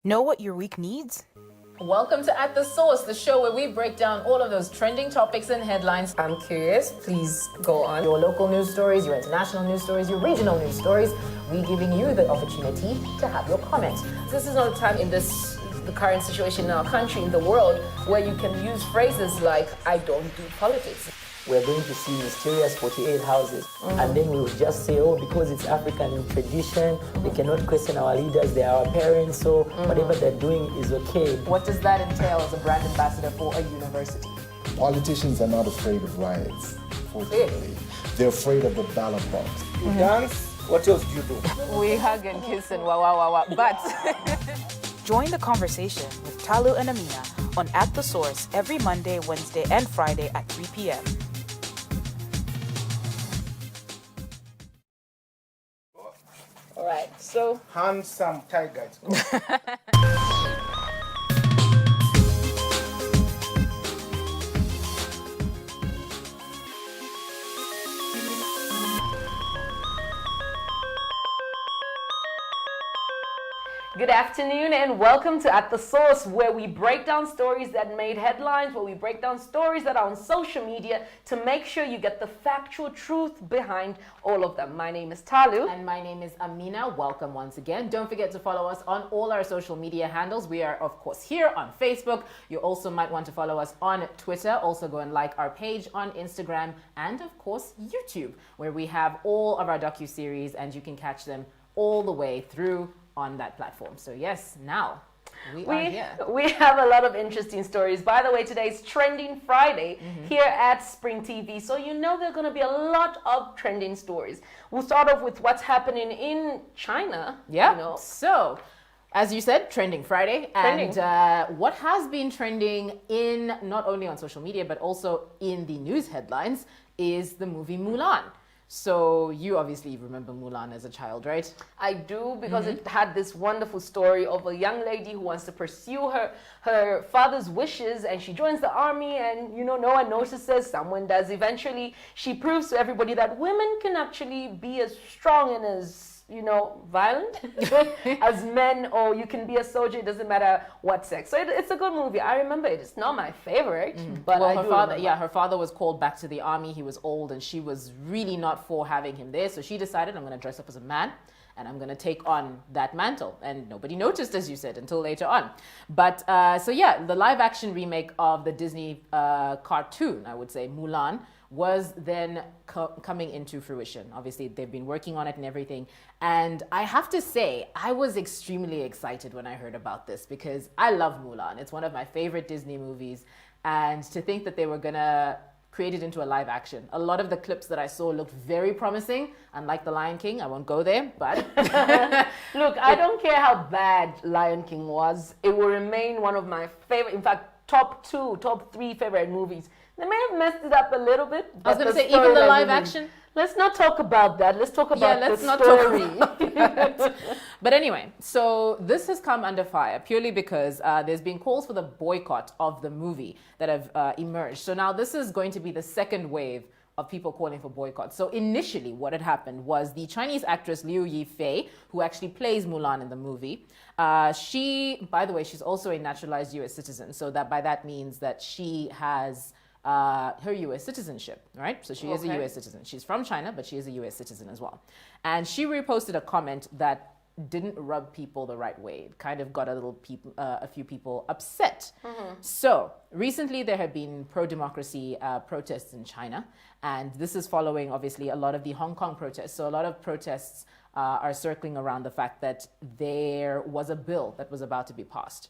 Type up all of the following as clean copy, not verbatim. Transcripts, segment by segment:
Know what your week needs? Welcome to At the Source, the show where we break down all of those trending topics and headlines. I'm curious, please go on. Your local news stories, your international news stories, your regional news stories. We giving you the opportunity to have your comments. This is not a time in the current situation in our country, in the world, where you can use phrases like, I don't do politics. We're going to see mysterious 48 houses. And then we will just say, oh, because it's African tradition, they cannot question our leaders, they are our parents, so whatever they're doing is okay. What does that entail as a brand ambassador for a university? Politicians are not afraid of riots, fortunately. They're afraid of the ballot box. You dance? What else do you do? We hug and kiss and wah. But Join the conversation with Talu and Amina on At the Source every Monday, Wednesday, and Friday at 3 p.m. all right, so Handsome tigers. good afternoon and welcome to At the Source, where we break down stories that made headlines, where we break down stories that are on social media to make sure you get the factual truth behind all of them. My name is Talu. And my name is Amina. Welcome once again. Don't forget to follow us on all our social media handles. We are, of course, here on Facebook. You also might want to follow us on Twitter. Also go and like our page on Instagram and, of course, YouTube, where we have all of our docuseries and you can catch them all the way through on that platform. So yes, now we are here. We have a lot of interesting stories. By the way, today's Trending Friday here at Spring TV. So you know there are going to be a lot of trending stories. We'll start off with what's happening in China. Yeah. You know. So, as you said, Trending Friday. Trending. And what has been trending in not only on social media, but also in the news headlines is the movie Mulan. So you obviously remember Mulan as a child, right? I do, because it had this wonderful story of a young lady who wants to pursue her father's wishes, and she joins the army, and no one notices, someone does. Eventually, she proves to everybody that women can actually be as strong and as violent as men, or you can be a soldier. It doesn't matter what sex. So it's a good movie. I remember it. It's not my favorite, but Well, I her do father, remember. her father was called back to the army. He was old, and she was really not for having him there. So she decided, I'm going to dress up as a man, and I'm going to take on that mantle. And nobody noticed, as you said, until later on. But the live action remake of the Disney cartoon, I would say, Mulan, was then coming into fruition. Obviously, they've been working on it and everything. And I have to say, I was extremely excited when I heard about this because I love Mulan. It's one of my favorite Disney movies. And to think that they were going to create it into a live action. A lot of the clips that I saw looked very promising. Unlike The Lion King, I won't go there, but... Look, I don't care how bad Lion King was. It will remain one of my favorite, in fact, top 3 favorite movies. They may have messed it up a little bit. I was going to say, even the live action... Let's not talk about that. Let's talk about the let's not story. talk about that. But anyway, so this has come under fire purely because there's been calls for the boycott of the movie that have emerged. So now this is going to be the second wave of people calling for boycott. So initially what had happened was the Chinese actress Liu Yifei, who actually plays Mulan in the movie, she, by the way, she's also a naturalized US citizen. So that by that means that she has her US citizenship, right? So she is a US citizen. She's from China, but she is a US citizen as well. And she reposted a comment that didn't rub people the right way. It kind of got a few people upset. So recently there have been pro-democracy protests in China, and this is following obviously a lot of the Hong Kong protests. So a lot of protests are circling around the fact that there was a bill that was about to be passed.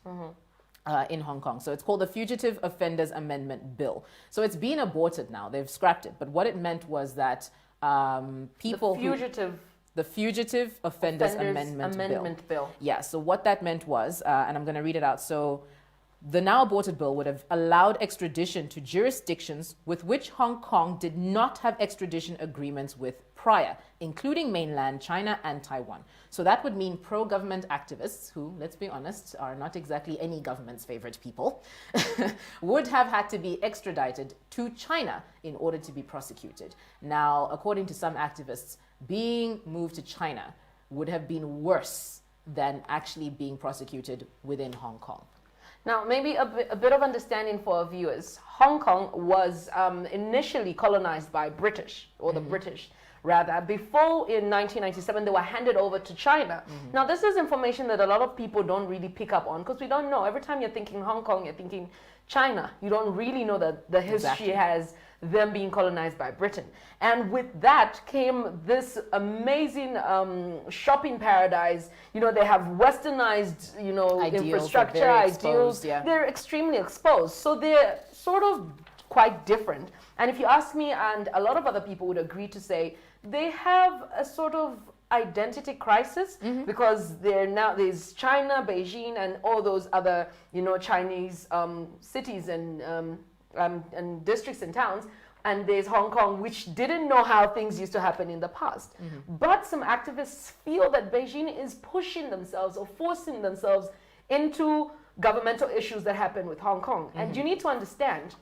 In Hong Kong. So it's called the Fugitive Offenders Amendment Bill. So it's been aborted now. They've scrapped it. But what it meant was that people... The Fugitive Offenders Amendment Bill. Yeah, so what that meant was, and I'm going to read it out. So the now aborted bill would have allowed extradition to jurisdictions with which Hong Kong did not have extradition agreements with prior, including mainland China and Taiwan. So that would mean pro-government activists, who, let's be honest, are not exactly any government's favorite people, would have had to be extradited to China in order to be prosecuted. Now, according to some activists, being moved to China would have been worse than actually being prosecuted within Hong Kong. Now, maybe a bit of understanding for our viewers. Hong Kong was initially colonized by British, or the British rather. Before, in 1997, they were handed over to China. Now, this is information that a lot of people don't really pick up on because we don't know. Every time you're thinking Hong Kong, you're thinking China. You don't really know the history has them being colonized by Britain. And with that came this amazing shopping paradise. You know, they have westernized, you know, Ideals, infrastructure, they're very ideals. exposed, yeah. They're extremely exposed. So they're sort of quite different. And if you ask me, and a lot of other people would agree to say, they have a sort of identity crisis because there's China, Beijing, and all those other, you know, Chinese cities and districts and towns, and there's Hong Kong, which didn't know how things used to happen in the past. But some activists feel that Beijing is pushing themselves or forcing themselves into governmental issues that happen with Hong Kong. And you need to understand,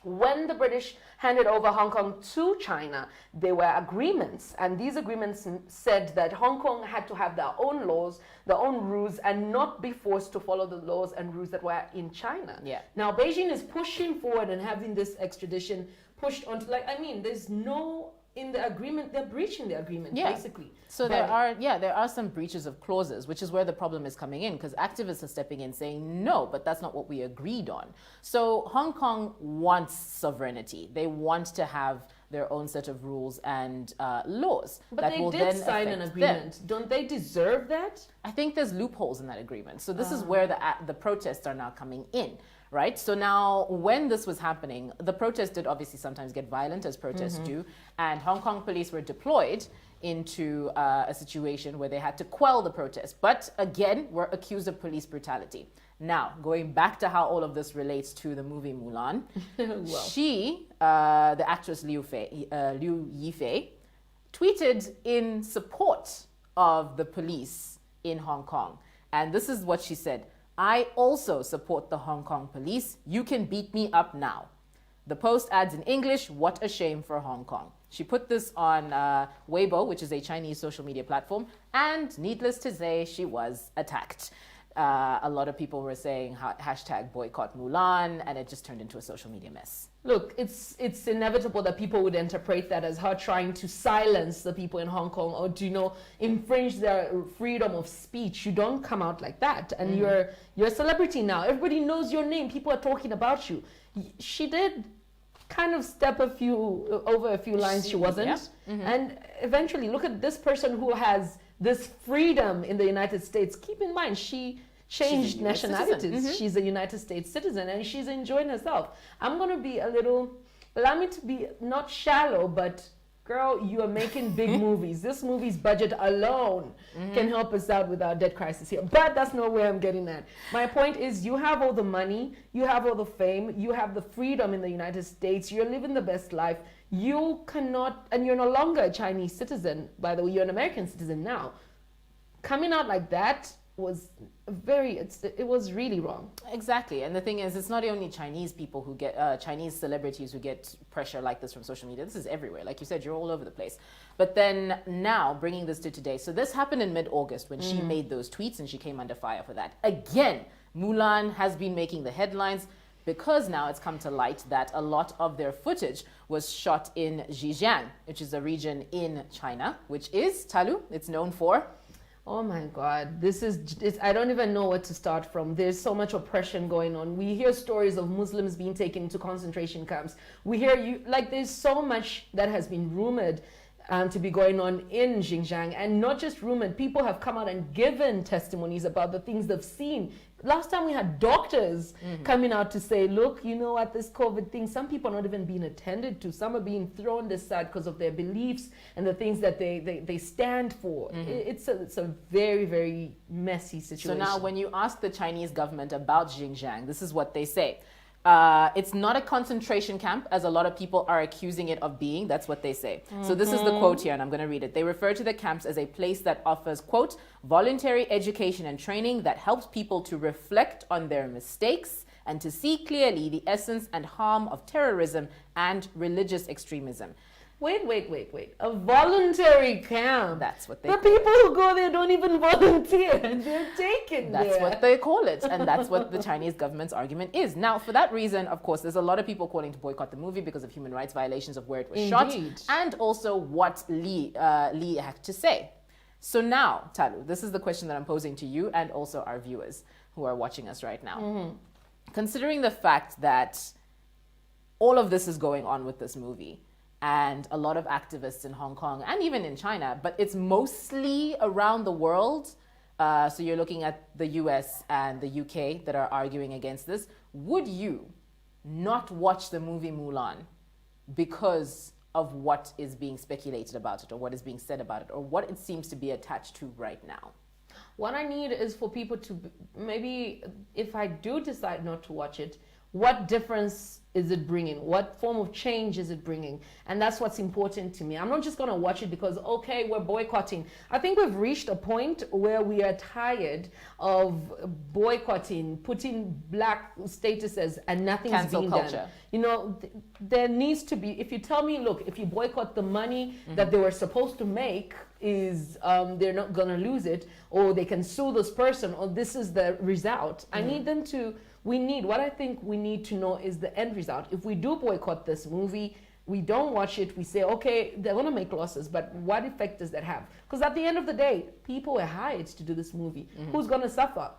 when the British handed over Hong Kong to China, there were agreements, and these agreements said that Hong Kong had to have their own laws, their own rules, and not be forced to follow the laws and rules that were in China. Yeah. Now, Beijing is pushing forward and having this extradition pushed onto, like, I mean, there's no, in the agreement, they're breaching the agreement, basically. So there are some breaches of clauses, which is where the problem is coming in, because activists are stepping in saying, no, but that's not what we agreed on. So Hong Kong wants sovereignty. They want to have their own set of rules and laws. But that they will did then sign an affect agreement. them. Don't they deserve that? I think there's loopholes in that agreement. So this is where the protests are now coming in, right? So now when this was happening, the protests did obviously sometimes get violent, as protests do, and Hong Kong police were deployed into a situation where they had to quell the protest, but again were accused of police brutality. Now, going back to how all of this relates to the movie Mulan, she, the actress Liu Yifei, tweeted in support of the police in Hong Kong. And this is what she said: "I also support the Hong Kong police. You can beat me up now." The post adds in English, "What a shame for Hong Kong." She put this on Weibo, which is a Chinese social media platform, and needless to say, she was attacked. A lot of people were saying hashtag boycott Mulan, and it just turned into a social media mess. Look, it's inevitable that people would interpret that as her trying to silence the people in Hong Kong or to, you know, infringe their freedom of speech. You don't come out like that, and you're a celebrity now. Everybody knows your name. People are talking about you. She did kind of step over a few lines she wasn't, and eventually look at this person who has this freedom in the United States. Keep in mind, she changed nationalities. She's a United States citizen and she's enjoying herself. I'm going to be allow me to be not shallow, but girl, you are making big movies. This movie's budget alone can help us out with our debt crisis here. But that's not where I'm getting at. My point is, you have all the money, you have all the fame, you have the freedom in the United States, you're living the best life. You cannot, and you're no longer a Chinese citizen, by the way, you're an American citizen now. Coming out like that was it was really wrong. Exactly. And the thing is, it's not only Chinese people who get, Chinese celebrities who get pressure like this from social media. This is everywhere. Like you said, you're all over the place. But then now, bringing this to today. So this happened in mid-August when she made those tweets and she came under fire for that. Again, Mulan has been making the headlines because now it's come to light that a lot of their footage was shot in Xinjiang, which is a region in China, which is, Talu, it's known for... Oh my God, I don't even know where to start from. There's so much oppression going on. We hear stories of Muslims being taken into concentration camps. We hear there's so much that has been rumored to be going on in Xinjiang, and not just rumored. People have come out and given testimonies about the things they've seen. Last time we had doctors coming out to say, look, you know what, this COVID thing, some people are not even being attended to. Some are being thrown aside because of their beliefs and the things that they stand for. It's a very, very messy situation. So now when you ask the Chinese government about Xinjiang, this is what they say. It's not a concentration camp, as a lot of people are accusing it of being. That's what they say. So this is the quote here, and I'm going to read it. They refer to the camps as a place that offers, quote, voluntary education and training that helps people to reflect on their mistakes and to see clearly the essence and harm of terrorism and religious extremism. Wait. A voluntary camp. That's what they The call people who go there don't even volunteer. They're taken That's there. what they call it. And that's what the Chinese government's argument is. Now, for that reason, of course, there's a lot of people calling to boycott the movie because of human rights violations of where it was Indeed. shot and also what Lee had to say. So now, Talu, this is the question that I'm posing to you and also our viewers who are watching us right now. Considering the fact that all of this is going on with this movie, and a lot of activists in Hong Kong and even in China, but it's mostly around the world. So you're looking at the US and the UK that are arguing against this. Would you not watch the movie Mulan because of what is being speculated about it or what is being said about it or what it seems to be attached to right now? What I need is for people to maybe, if I do decide not to watch it, what difference is it bringing? What form of change is it bringing? And that's what's important to me. I'm not just going to watch it because, okay, we're boycotting. I think we've reached a point where we are tired of boycotting, putting black statuses and nothing's Cancel being culture. done. You know, there needs to be, if you tell me, look, if you boycott the money that they were supposed to make is they're not going to lose it, or they can sue this person, or this is the result. I need them to, what I think we need to know is the end result. If we do boycott this movie, we don't watch it, we say, okay, they're going to make losses, but what effect does that have? Because at the end of the day, people were hired to do this movie. Who's going to suffer?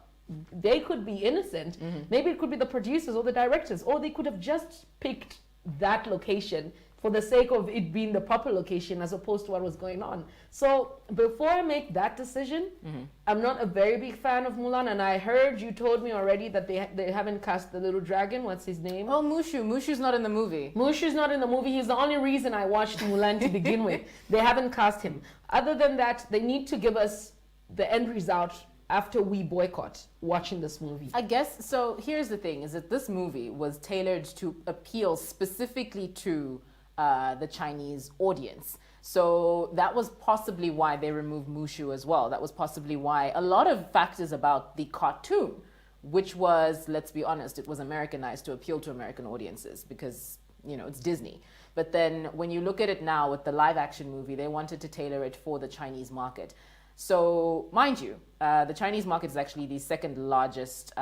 They could be innocent. Maybe it could be the producers or the directors, or they could have just picked that location for the sake of it being the proper location as opposed to what was going on. So before I make that decision, I'm not a very big fan of Mulan, and I heard you told me already that they haven't cast the little dragon. What's his name? Oh, Mushu. Mushu's not in the movie. Mushu's not in the movie. He's the only reason I watched Mulan to begin with. They haven't cast him. Other than that, they need to give us the end result after we boycott watching this movie. I guess, so here's the thing, is that this movie was tailored to appeal specifically to the Chinese audience. So that was possibly why they removed Mushu as well. That was possibly why a lot of factors about the cartoon, which was, let's be honest, it was Americanized to appeal to American audiences because, you know, it's Disney. But then when you look at it now with the live action movie, they wanted to tailor it for the Chinese market. So mind you, the Chinese market is actually the second largest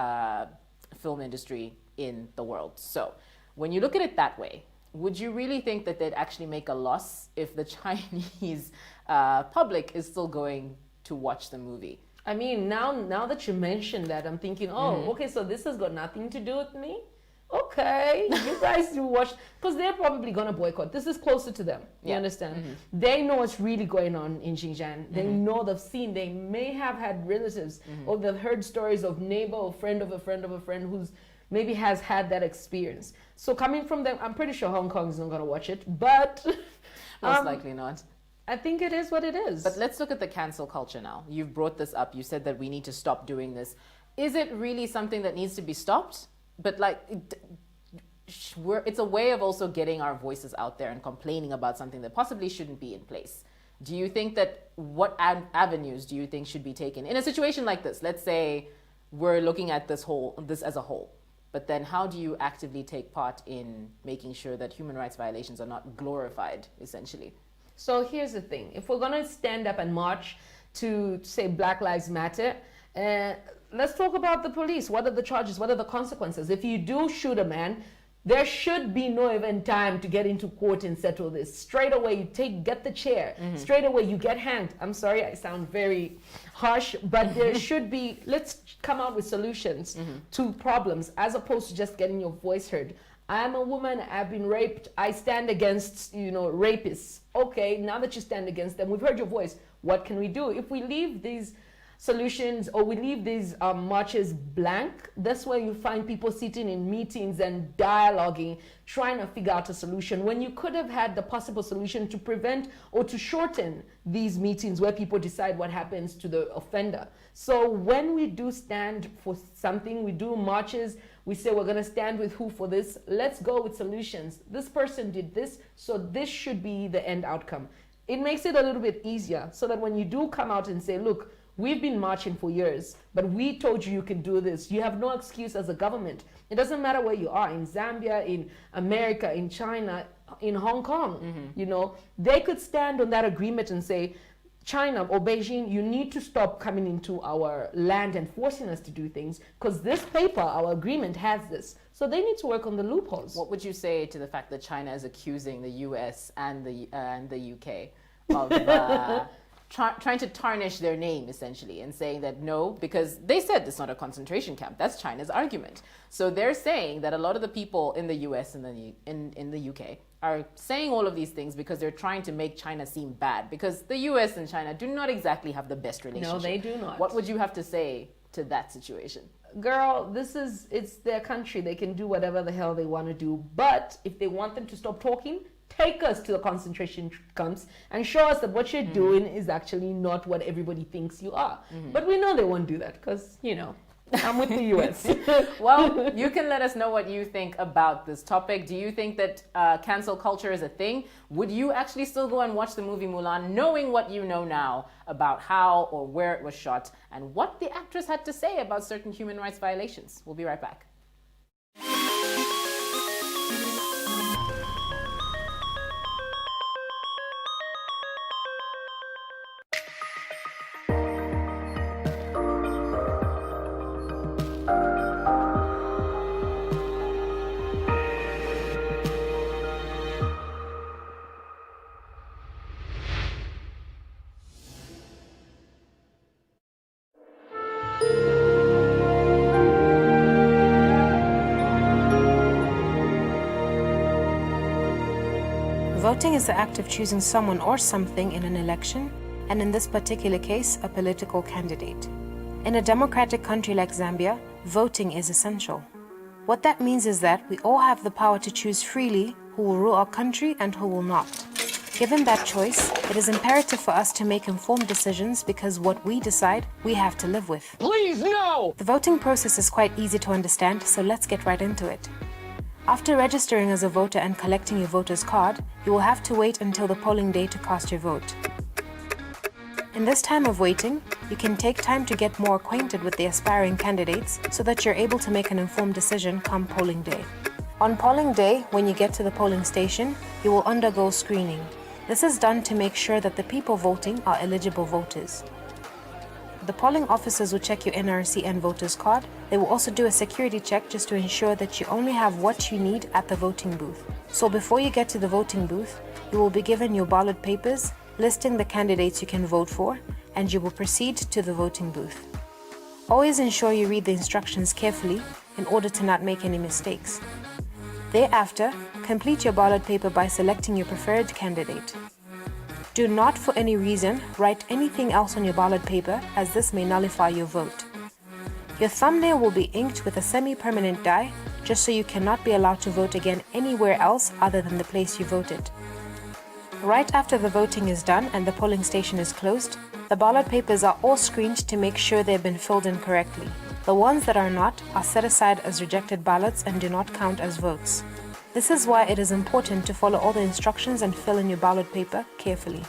film industry in the world. So when you look at it that way, would you really think that they'd actually make a loss if the Chinese public is still going to watch the movie? I mean, now that you mentioned that, I'm thinking, okay, so this has got nothing to do with me? Okay, you guys do watch, because they're probably going to boycott. This is closer to them, you understand? They know what's really going on in Xinjiang. They know, they've seen, they may have had relatives, or they've heard stories of neighbor or friend of a friend of a friend who's maybe has had that experience. So coming from them, I'm pretty sure Hong Kong is not going to watch it, but Most likely not. I think it is what it is. But let's look at the cancel culture now. You've brought this up. You said that we need to stop doing this. Is it really something that needs to be stopped? But like, it's a way of also getting our voices out there and complaining about something that possibly shouldn't be in place. Do you think that, what avenues do you think should be taken in a situation like this? Let's say we're looking at this as a whole. But then how do you actively take part in making sure that human rights violations are not glorified, essentially? So here's the thing. If we're going to stand up and march to say Black Lives Matter, let's talk about the police. What are the charges? What are the consequences? If you do shoot a man, there should be no even time to get into court and settle this. Straight away, you get the chair. Straight away, you get hanged. I'm sorry, I sound very harsh, but there should be, let's come out with solutions to problems as opposed to just getting your voice heard. I'm a woman, I've been raped, I stand against, rapists. Okay, now that you stand against them, we've heard your voice. What can we do? If we leave these solutions or we leave these marches blank, that's where you find people sitting in meetings and dialoguing, trying to figure out a solution, when you could have had the possible solution to prevent or to shorten these meetings where people decide what happens to the offender. So when we do stand for something, we do marches, we say we're going to stand with who for this, let's go with solutions. This person did this, so this should be the end outcome. It makes it a little bit easier so that when you do come out and say, look, we've been marching for years, but we told you can do this. You have no excuse as a government. It doesn't matter where you are, in Zambia, in America, in China, in Hong Kong. You know, they could stand on that agreement and say, China or Beijing, you need to stop coming into our land and forcing us to do things, because this paper, our agreement, has this. So they need to work on the loopholes. What would you say to the fact that China is accusing the US and the UK of trying to tarnish their name, essentially, and saying that no, because they said it's not a concentration camp. That's China's argument. So they're saying that a lot of the people in the US and in the UK are saying all of these things because they're trying to make China seem bad, because the US and China do not exactly have the best relationship. No, they do not. What would you have to say to that situation? Girl, it's their country. They can do whatever the hell they want to do. But if they want them to stop talking, take us to the concentration camps and show us that what you're doing is actually not what everybody thinks you are. But we know they won't do that because, you know, I'm with the US. Well, you can let us know what you think about this topic. Do you think that cancel culture is a thing? Would you actually still go and watch the movie Mulan, knowing what you know now about how or where it was shot and what the actress had to say about certain human rights violations? We'll be right back. Voting is the act of choosing someone or something in an election, and in this particular case, a political candidate. In a democratic country like Zambia, voting is essential. What that means is that we all have the power to choose freely who will rule our country and who will not. Given that choice, it is imperative for us to make informed decisions, because what we decide, we have to live with. Please, no! The voting process is quite easy to understand, so let's get right into it. After registering as a voter and collecting your voter's card, you will have to wait until the polling day to cast your vote. In this time of waiting, you can take time to get more acquainted with the aspiring candidates so that you're able to make an informed decision come polling day. On polling day, when you get to the polling station, you will undergo screening. This is done to make sure that the people voting are eligible voters. The polling officers will check your NRC and voter's card. They will also do a security check just to ensure that you only have what you need at the voting booth. So before you get to the voting booth, you will be given your ballot papers listing the candidates you can vote for, and you will proceed to the voting booth. Always ensure you read the instructions carefully in order to not make any mistakes. Thereafter, complete your ballot paper by selecting your preferred candidate. Do not, for any reason, write anything else on your ballot paper, as this may nullify your vote. Your thumbnail will be inked with a semi-permanent dye, just so you cannot be allowed to vote again anywhere else other than the place you voted. Right after the voting is done and the polling station is closed, the ballot papers are all screened to make sure they've been filled in correctly. The ones that are not are set aside as rejected ballots and do not count as votes. This is why it is important to follow all the instructions and fill in your ballot paper carefully.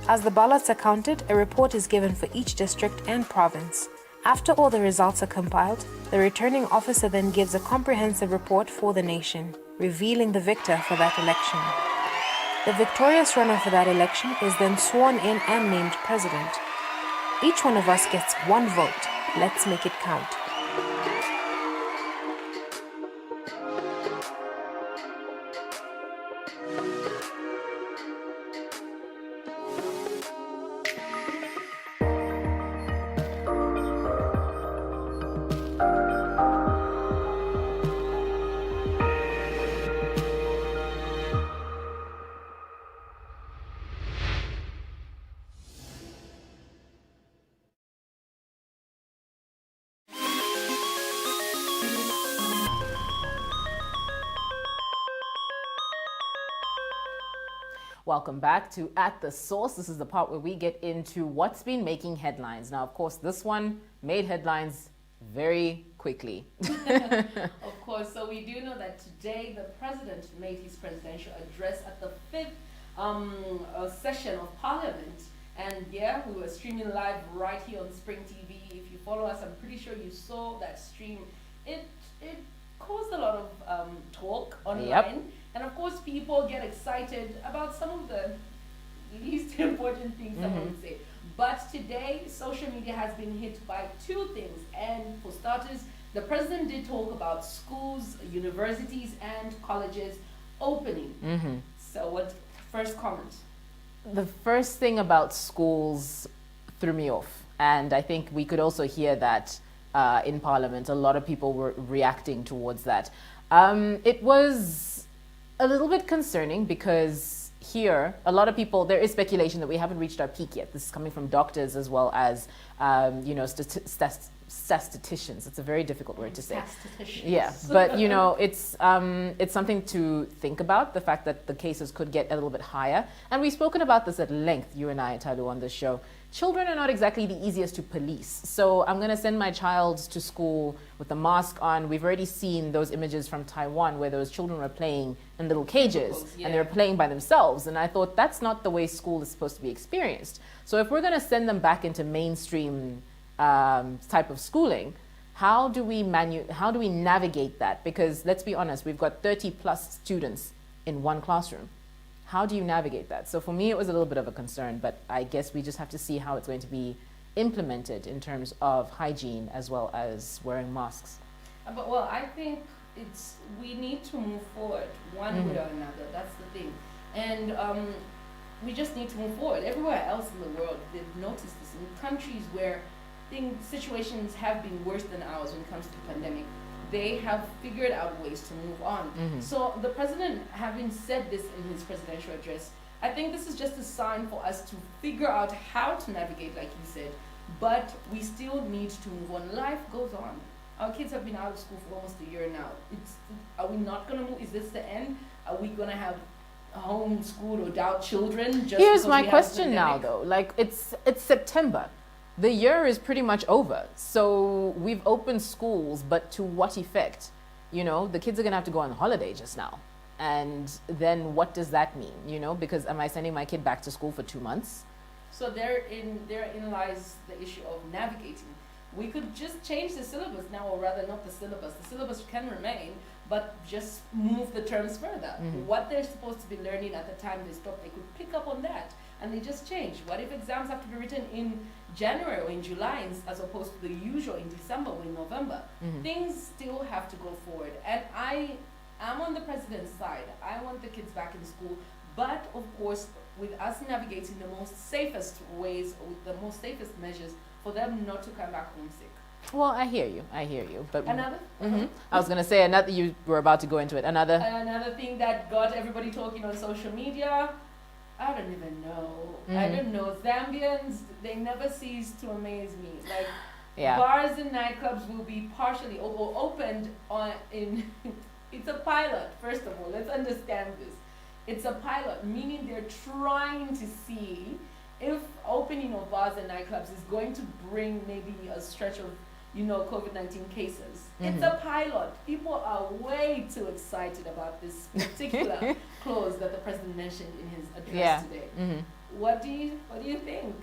As the ballots are counted, a report is given for each district and province. After all the results are compiled, the returning officer then gives a comprehensive report for the nation, revealing the victor for that election. The victorious runner for that election is then sworn in and named president. Each one of us gets one vote. Let's make it count. Welcome back to At the Source. This is the part where we get into what's been making headlines. Now, of course, this one made headlines very quickly. Of course, so we do know that today the president made his presidential address at the 5th session of Parliament. And yeah, we were streaming live right here on Spring TV. If you follow us, I'm pretty sure you saw that stream. It caused a lot of talk online. Yep. And of course, people get excited about some of the least important things, I would say. But today, social media has been hit by two things. And for starters, the president did talk about schools, universities, and colleges opening. So what, first comment? The first thing about schools threw me off. And I think we could also hear that in Parliament. A lot of people were reacting towards that. It was a little bit concerning because here, a lot of people, there is speculation that we haven't reached our peak yet. This is coming from doctors as well as, you know, statisticians. It's a very difficult word to say. Statisticians. Yeah, but you know, it's something to think about, the fact that the cases could get a little bit higher. And we've spoken about this at length, you and I, Talu, on this show. Children are not exactly the easiest to police. So I'm going to send my child to school with a mask on. We've already seen those images from Taiwan where those children were playing in little cages and they were playing by themselves. And I thought that's not the way school is supposed to be experienced. So if we're going to send them back into mainstream type of schooling, how do we navigate that? Because let's be honest, we've got 30 plus students in one classroom. How do you navigate that? So for me, it was a little bit of a concern, but I guess we just have to see how it's going to be implemented in terms of hygiene as well as wearing masks. But well, I think we need to move forward one way or another. That's the thing. And we just need to move forward. Everywhere else in the world, they've noticed this. In countries where situations have been worse than ours when it comes to the pandemic, they have figured out ways to move on. So the president, having said this in his presidential address, I think this is just a sign for us to figure out how to navigate, like he said, but we still need to move on. Life goes on. Our kids have been out of school for almost a year now. Are we not going to move? Is this the end? Are we going to have homeschooled or adult children? Here's my question now, though. Like, it's September. The year is pretty much over. So we've opened schools, but to what effect? You know, the kids are going to have to go on holiday just now. And then what does that mean? You know, because am I sending my kid back to school for 2 months? So therein lies the issue of navigating. We could just change the syllabus now, or rather not the syllabus. The syllabus can remain, but just move the terms further. What they're supposed to be learning at the time they stop, they could pick up on that. And they just change. What if exams have to be written in January or in July as opposed to the usual in December or in November? Things still have to go forward. And I am on the president's side. I want the kids back in school. But of course, with us navigating the most safest ways, with the most safest measures for them not to come back homesick. Well, I hear you. But another? I was going to say another, you were about to go into it. Another thing that got everybody talking on social media, I don't even know. I don't know. Zambians, they never cease to amaze me. Like, bars and nightclubs will be partially opened in it's a pilot, first of all. Let's understand this. It's a pilot, meaning they're trying to see if opening of bars and nightclubs is going to bring maybe a stretch of, you know, COVID-19 cases. It's a pilot. People are way too excited about this particular clause that the president mentioned in his address today. What do you think?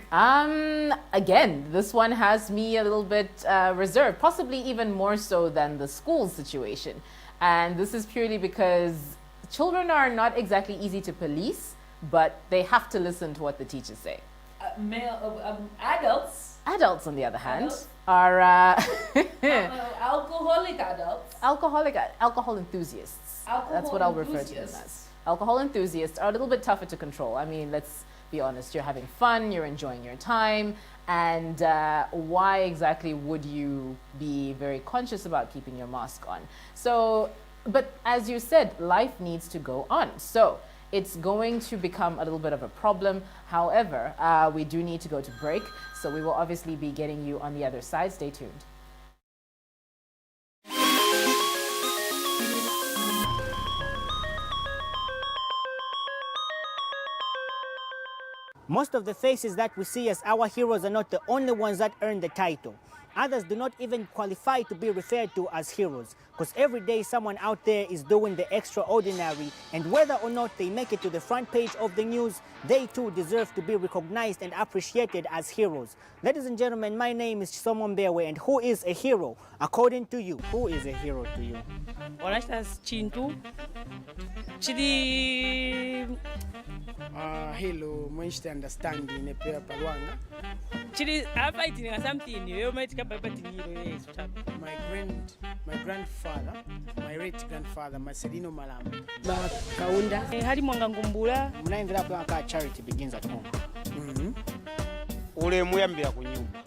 Again, this one has me a little bit reserved, possibly even more so than the school situation. And this is purely because children are not exactly easy to police, but they have to listen to what the teachers say. Adults, on the other hand, are alcoholic adults. Alcohol enthusiasts. That's what I'll refer to them as. Alcohol enthusiasts are a little bit tougher to control. I mean, let's be honest. You're having fun. You're enjoying your time. And why exactly would you be very conscious about keeping your mask on? So, but as you said, life needs to go on. So it's going to become a little bit of a problem. However, we do need to go to break. So we will obviously be getting you on the other side. Stay tuned. Most of the faces that we see as our heroes are not the only ones that earn the title. Others do not even qualify to be referred to as heroes, because every day someone out there is doing the extraordinary, and whether or not they make it to the front page of the news, they too deserve to be recognized and appreciated as heroes. Ladies and gentlemen, my name is Chisomo Mbewe, and who is a hero according to you? Who is a hero to you? Well, that's Chintu. chili hello mwenchite understand ne pair palwanga chili fighting something you might come back my grandfather, my great grandfather Marcelino Malamba Kaunda hali mwanga ngumbula mnaendelea kwa charity begins at home. Ule muyambira ku nyumba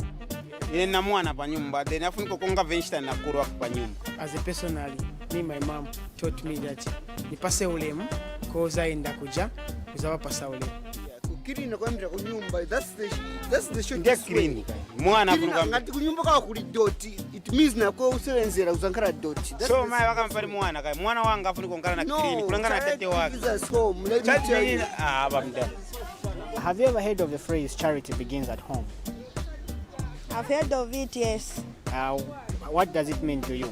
na mwana pa nyumba then afuniko konga venture na kurwa pa nyumba. As a personally, me my mom taught me that nipase ulemu koza enda kuja kuzawa pasa ulemu. Kukirina kwambira ku nyumba that's the short clean mwana afuniko ngati ku nyumba kwa kuli doti it means na ko usenzera uzankara doti so mai wakampari mwana kai mwana wanga afuniko ngara na clean kulangana na tate wake bamda. Have you ever heard of the phrase charity begins at home? I've heard of it, yes. What does it mean to you?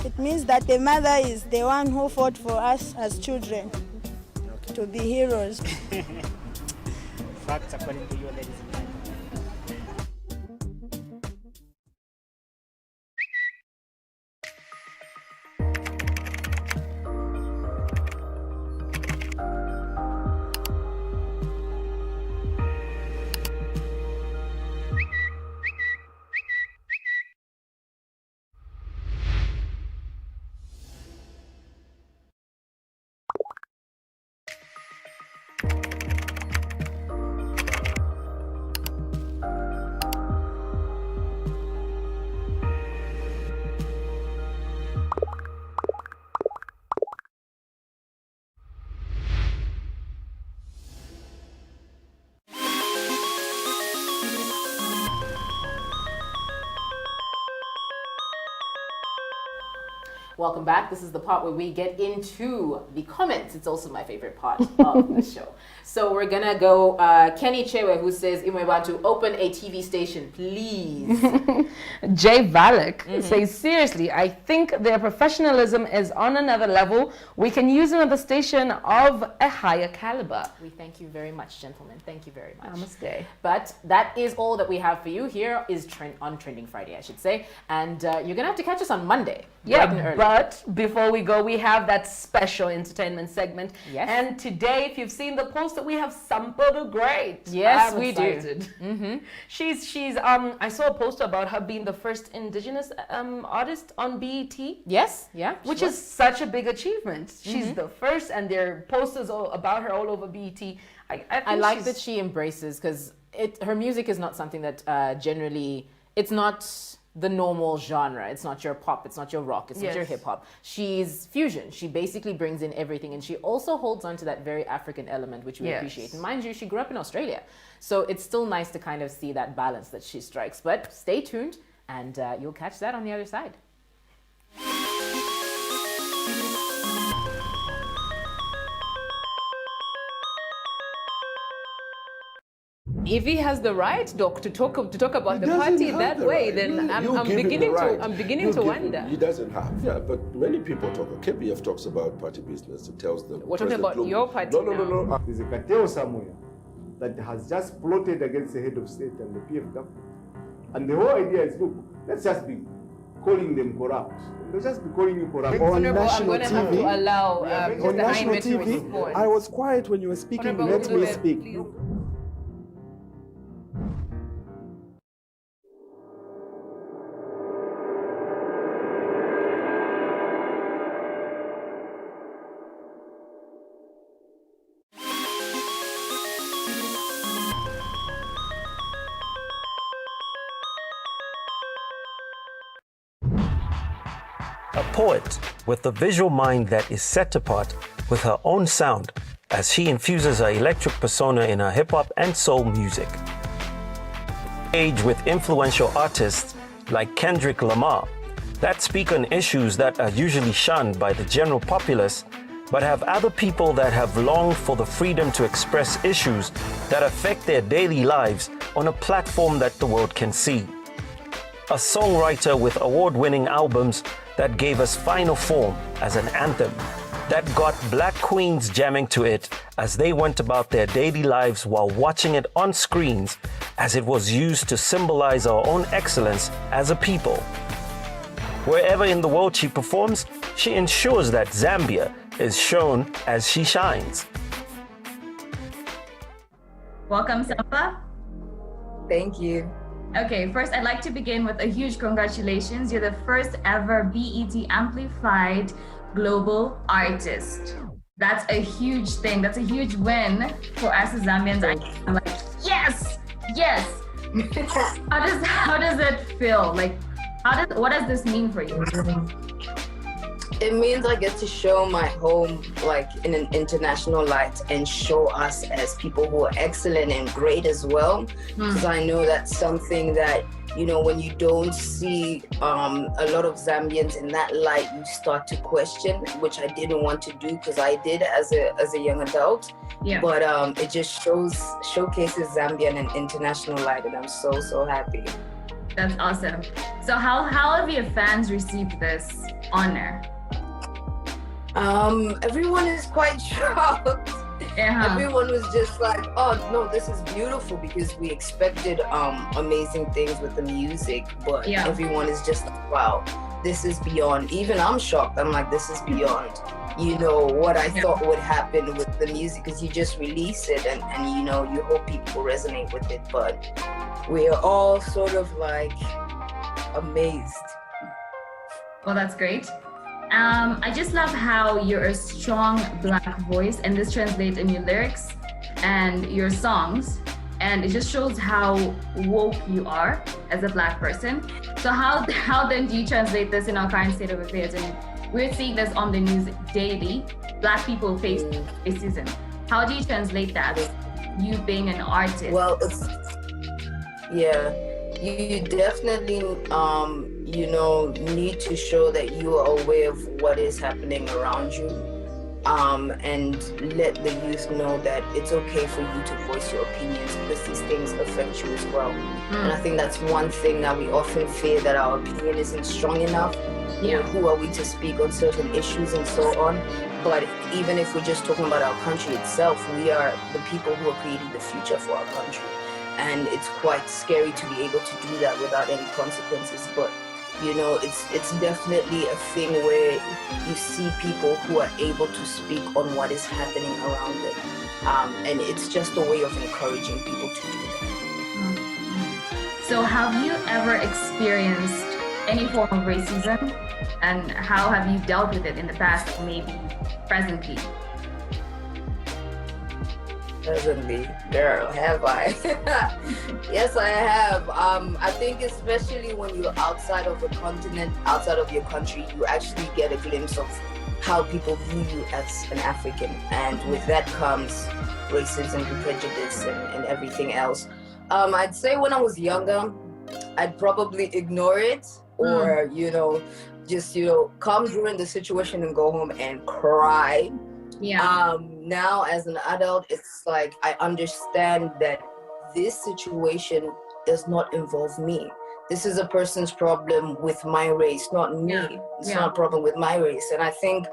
It means that the mother is the one who fought for us as children to be heroes. Facts according to you, ladies and gentlemen. Welcome back. This is the part where we get into the comments. It's also my favorite part of the show. So we're gonna go Kenny Chewe, who says, Imwebatu, open a TV station, please. Jay Valek says, seriously, I think their professionalism is on another level. We can use another station of a higher caliber. We thank you very much, gentlemen. Thank you very much. Namaste. But that is all that we have for you. Here is on Trending Friday, I should say. And you're gonna have to catch us on Monday. Yeah, but before we go, we have that special entertainment segment. Yes. And today, if you've seen the post, that we have Sampo Great. Yes, we do. She's I saw a poster about her being the first indigenous artist on BET. Yes, yeah. Which is such a big achievement. She's the first, and there are posters about her all over BET. I like that she embraces, because her music is not something that generally, it's not the normal genre. It's not your pop, it's not your rock, it's not your hip hop. She's fusion. She basically brings in everything, and she also holds on to that very African element, which we appreciate. And mind you, she grew up in Australia. So it's still nice to kind of see that balance that she strikes. But stay tuned, and you'll catch that on the other side. If he has the right, Doc, to talk about the party that way, then I'm beginning to wonder. He doesn't have, but many people talk. KPF talks about party business. It tells them. We're talking about your party. No. There's a cartel somewhere that has just plotted against the head of state and the PF government. And the whole idea is, look, let's just be calling them corrupt. Let's just be calling you corrupt. On national TV, have to allow on national TV, I was quiet when you were speaking. Let me speak. Please. A poet with a visual mind that is set apart with her own sound as she infuses her electric persona in her hip-hop and soul music. Age with influential artists like Kendrick Lamar that speak on issues that are usually shunned by the general populace, but have other people that have longed for the freedom to express issues that affect their daily lives on a platform that the world can see. A songwriter with award-winning albums that gave us Final Form as an anthem, that got Black queens jamming to it as they went about their daily lives while watching it on screens, as it was used to symbolize our own excellence as a people. Wherever in the world she performs, she ensures that Zambia is shown as she shines. Welcome, Sampa. Thank you. Okay, first I'd like to begin with a huge congratulations. You're the first ever BET Amplified Global Artist. That's a huge thing. That's a huge win for us as Zambians. I'm like, yes, yes. How does it feel? Like, what does this mean for you? It means I get to show my home like in an international light and show us as people who are excellent and great as well. Because I know that's something that, you know, when you don't see a lot of Zambians in that light, you start to question, which I didn't want to do because I did as a young adult. Yeah. But it just showcases Zambia in an international light, and I'm so happy. That's awesome. So how have your fans received this honor? Everyone is quite shocked. Everyone was just like, oh no, this is beautiful, because we expected amazing things with the music, but everyone is just like, wow, this is beyond. Even I'm shocked. I'm like, this is beyond, you know, what I thought would happen with the music, because you just release it and you know, you hope people resonate with it, but we are all sort of like amazed. Well, that's great. I just love how you're a strong Black voice, and this translates in your lyrics and your songs, and it just shows how woke you are as a Black person. So how then do you translate this in our current state of affairs? And we're seeing this on the news daily. Black people face racism. How do you translate that, you being an artist? Well, you definitely you know, need to show that you are aware of what is happening around you, and let the youth know that it's okay for you to voice your opinions, because these things affect you as well. And I think that's one thing that we often fear, that our opinion isn't strong enough. Who are we to speak on certain issues and so on? But even if we're just talking about our country itself, we are the people who are creating the future for our country. And it's quite scary to be able to do that without any consequences. But you know, it's definitely a thing where you see people who are able to speak on what is happening around them, and it's just a way of encouraging people to do that. So have you ever experienced any form of racism, and how have you dealt with it in the past, or maybe presently? Presently, girl, have I? Yes, I have. I think especially when you're outside of a continent, outside of your country, you actually get a glimpse of how people view you as an African. And with that comes racism and prejudice and everything else. I'd say when I was younger, I'd probably ignore it, or, you know, just, you know, come during the situation and go home and cry. Now as an adult, it's like I understand that this situation does not involve me. This is a person's problem with my race, not me. It's not a problem with my race. And I think,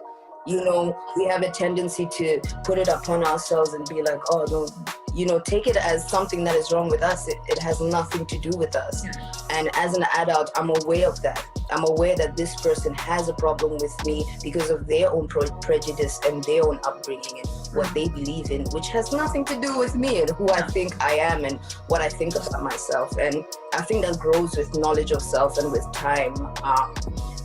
you know, we have a tendency to put it upon ourselves and be like, oh no, you know, take it as something that is wrong with us. It has nothing to do with us. And as an adult, I'm aware of that. I'm aware that this person has a problem with me because of their own prejudice and their own upbringing and what they believe in, which has nothing to do with me and who I think I am and what I think about myself. And I think that grows with knowledge of self and with time.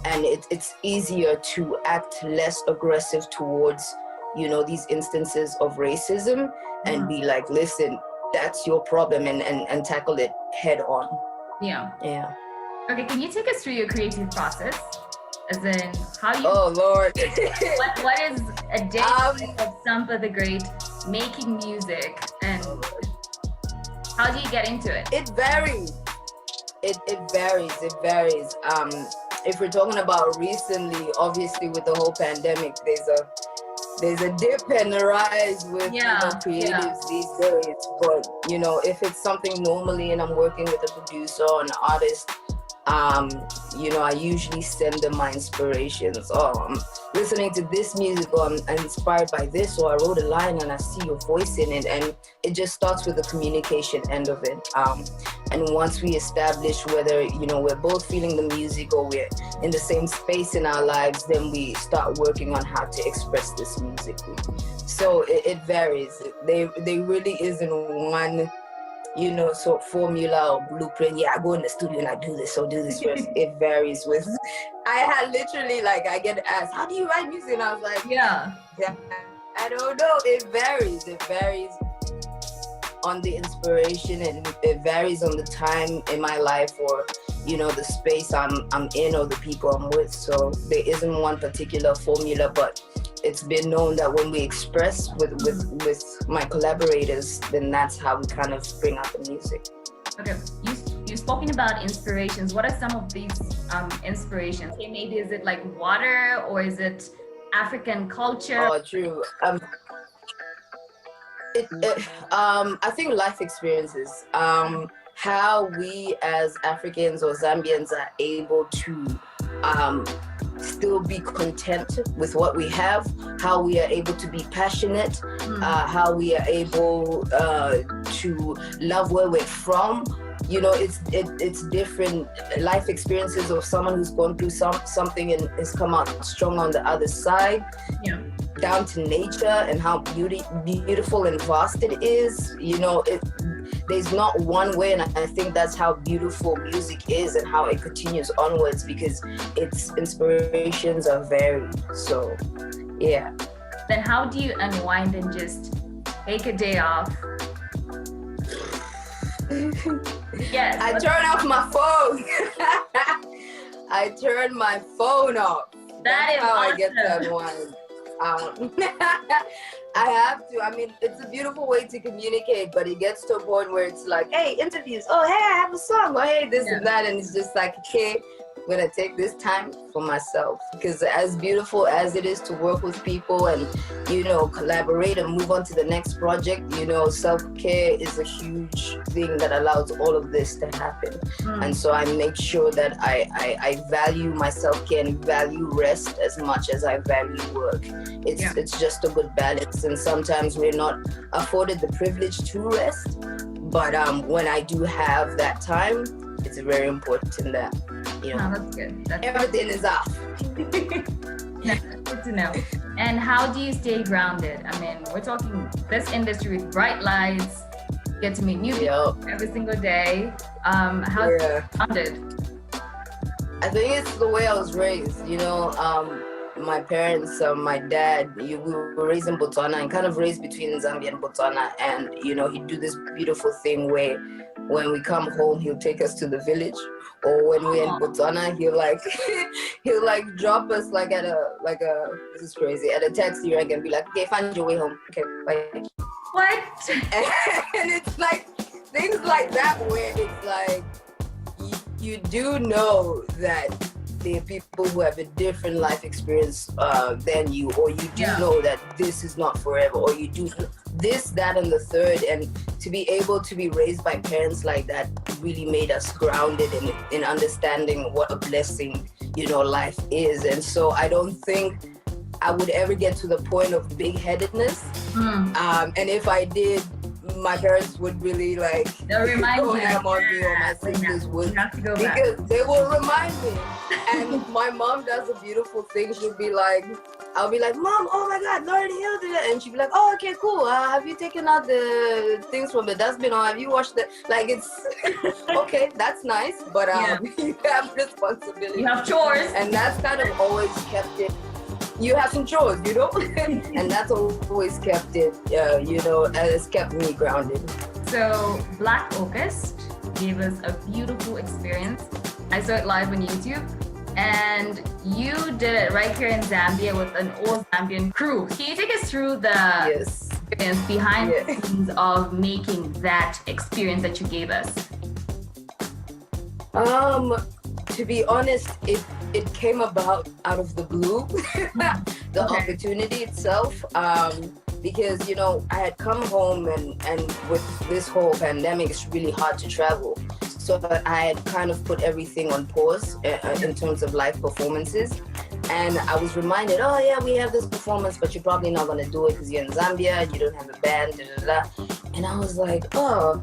And it's easier to act less aggressive towards, you know, these instances of racism and be like, listen, that's your problem, and tackle it head on. Yeah. Okay, can you take us through your creative process? As in, how you... Oh, Lord. what is a day of Sampa the Great making music, and how do you get into it? It varies. It varies. If we're talking about recently, obviously with the whole pandemic, there's a dip and a rise with creatives these days. But, you know, if it's something normally and I'm working with a producer or an artist, you know, I usually send them my inspirations. listening to this music, or I'm inspired by this, or I wrote a line and I see your voice in it, and it just starts with the communication end of it. And once we establish whether, you know, we're both feeling the music or we're in the same space in our lives, then we start working on how to express this musically. So it varies. There really isn't one, you know, sort of formula or blueprint. Yeah, I go in the studio and I do this, so do this first. It varies with, I had literally, like, I get asked, how do you write music? And I was like, yeah, I don't know. It varies. It varies on the inspiration, and it varies on the time in my life, or, you know, the space I'm in, or the people I'm with. So there isn't one particular formula, but it's been known that when we express with my collaborators, then that's how we kind of bring out the music. Okay, you've spoken about inspirations. What are some of these inspirations? Okay, maybe is it like water, or is it African culture? Oh, true. I think life experiences. How we as Africans or Zambians are able to still be content with what we have, how we are able to be passionate, how we are able to love where we're from. You know, it's different life experiences of someone who's gone through something and has come out strong on the other side. Yeah. Down to nature and how beautiful and vast it is. You know, there's not one way, and I think that's how beautiful music is and how it continues onwards, because its inspirations are varied. So, yeah. Then how do you unwind and just take a day off? Yes. I turn off my phone. I turn my phone off. That's how awesome. I get to unwind. I have to. I mean, it's a beautiful way to communicate, but it gets to a point where it's like, hey, interviews. Oh, hey, I have a song. Oh, hey, this and that. And it's just like, okay, I'm going to take this time for myself. Because as beautiful as it is to work with people and, you know, collaborate and move on to the next project, you know, self-care is a huge thing that allows all of this to happen. And so I make sure that I value my self-care and value rest as much as I value work. It's just a good balance. And sometimes we're not afforded the privilege to rest. But when I do have that time, it's very important that, you know, that's good. Everything is off. Good to know. And how do you stay grounded? I mean, we're talking this industry with bright lights, get to meet new people every single day. How do you stay grounded? I think it's the way I was raised, you know. My parents, my dad, we were raised in Botswana and kind of raised between Zambia and Botswana. And, you know, he'd do this beautiful thing where when we come home, he'll take us to the village. Or when we're in Botswana, he'll like drop us like at this is crazy, at a taxi rank and be like, okay, find your way home. Okay, bye. What? And it's like things like that where it's like, you do know that there are people who have a different life experience than you, or you do know that this is not forever, or you do this, that, and the third. And to be able to be raised by parents like that really made us grounded in understanding what a blessing, you know, life is. And so I don't think I would ever get to the point of big-headedness. And if I did, my parents would really like remind go ham on me, or my sisters would, because they will remind me. And my mom does a beautiful thing. She'll be like, I'll be like, Mom, oh my God, Lauryn Hill did it. And she'll be like, oh, okay, cool. Have you taken out the things from the dustbin, or have you washed the, like, it's, okay, that's nice. But you have responsibility. You have chores. And that's kind of always kept it. You have some chores, you know? And that's always kept it, you know, it's kept me grounded. So Black August gave us a beautiful experience. I saw it live on YouTube, and you did it right here in Zambia with an all Zambian crew. Can you take us through the experience behind the scenes of making that experience that you gave us? To be honest, it came about out of the blue, the opportunity itself, because, you know, I had come home and with this whole pandemic, it's really hard to travel. So I had kind of put everything on pause in terms of live performances. And I was reminded, oh yeah, we have this performance, but you're probably not gonna do it because you're in Zambia, you don't have a band, And I was like, oh,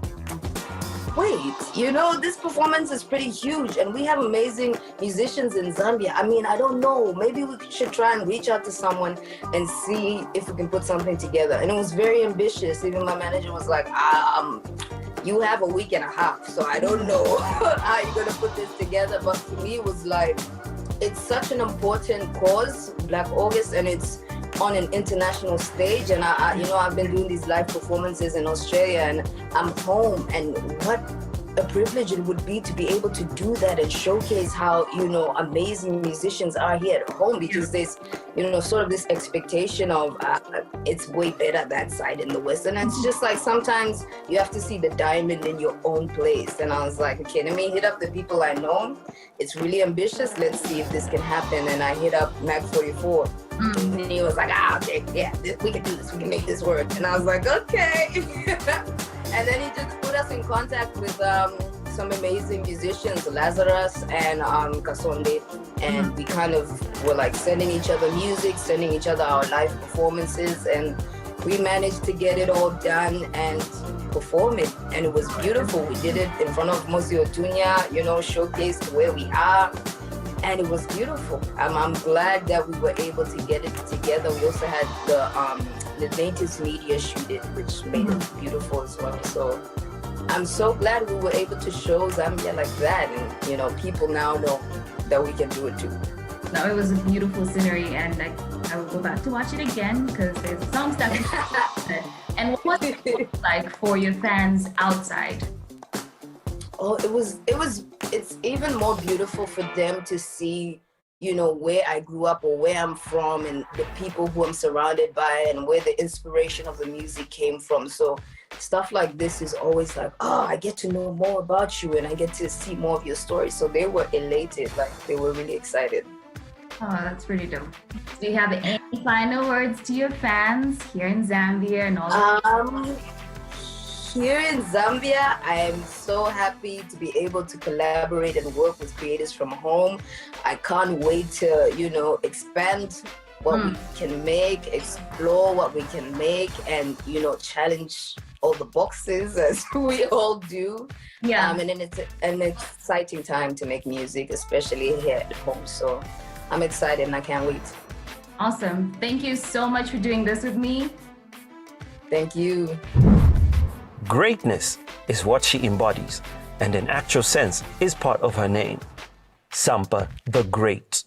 wait, you know, this performance is pretty huge and we have amazing musicians in Zambia. I mean, I don't know, maybe we should try and reach out to someone and see if we can put something together. And it was very ambitious. Even my manager was like, you have a week and a half, so I don't know how you're gonna put this together. But for me, it was like, it's such an important cause, Black August, and it's on an international stage. And I've been doing these live performances in Australia, and I'm home, and what a privilege it would be to be able to do that and showcase how, you know, amazing musicians are here at home, because there's, you know, sort of this expectation of it's way better that side in the West. And it's just like, sometimes you have to see the diamond in your own place. And I was like, okay, let me hit up the people I know. It's really ambitious. Let's see if this can happen. And I hit up Mac 44. And he was like, okay, yeah, we can do this. We can make this work. And I was like, okay. And then he just put us in contact with some amazing musicians, Lazarus and Kasonde. And we kind of were like sending each other music, sending each other our live performances. And we managed to get it all done and perform it. And it was beautiful. We did it in front of Mosi Otunya, you know, showcased where we are. And it was beautiful. I'm glad that we were able to get it together. We also had the Natives Media shoot it, which made it beautiful as well. So I'm so glad we were able to show Zambia like that. And, you know, people now know that we can do it too. No, it was a beautiful scenery, and I will go back to watch it again because there's songs that And what was it like for your fans outside? Oh, it's even more beautiful for them to see, you know, where I grew up or where I'm from and the people who I'm surrounded by and where the inspiration of the music came from. So stuff like this is always like, oh, I get to know more about you and I get to see more of your story. So they were elated, like they were really excited. Oh, that's pretty dope. Do you have any final words to your fans here in Zambia and all? Here in Zambia, I am so happy to be able to collaborate and work with creators from home. I can't wait to, you know, expand what we can make, explore what we can make, and, you know, challenge all the boxes as we all do. Yeah. And then it's an exciting time to make music, especially here at home. So I'm excited and I can't wait. Awesome. Thank you so much for doing this with me. Thank you. Greatness is what she embodies, and in actual sense is part of her name. Sampa the Great.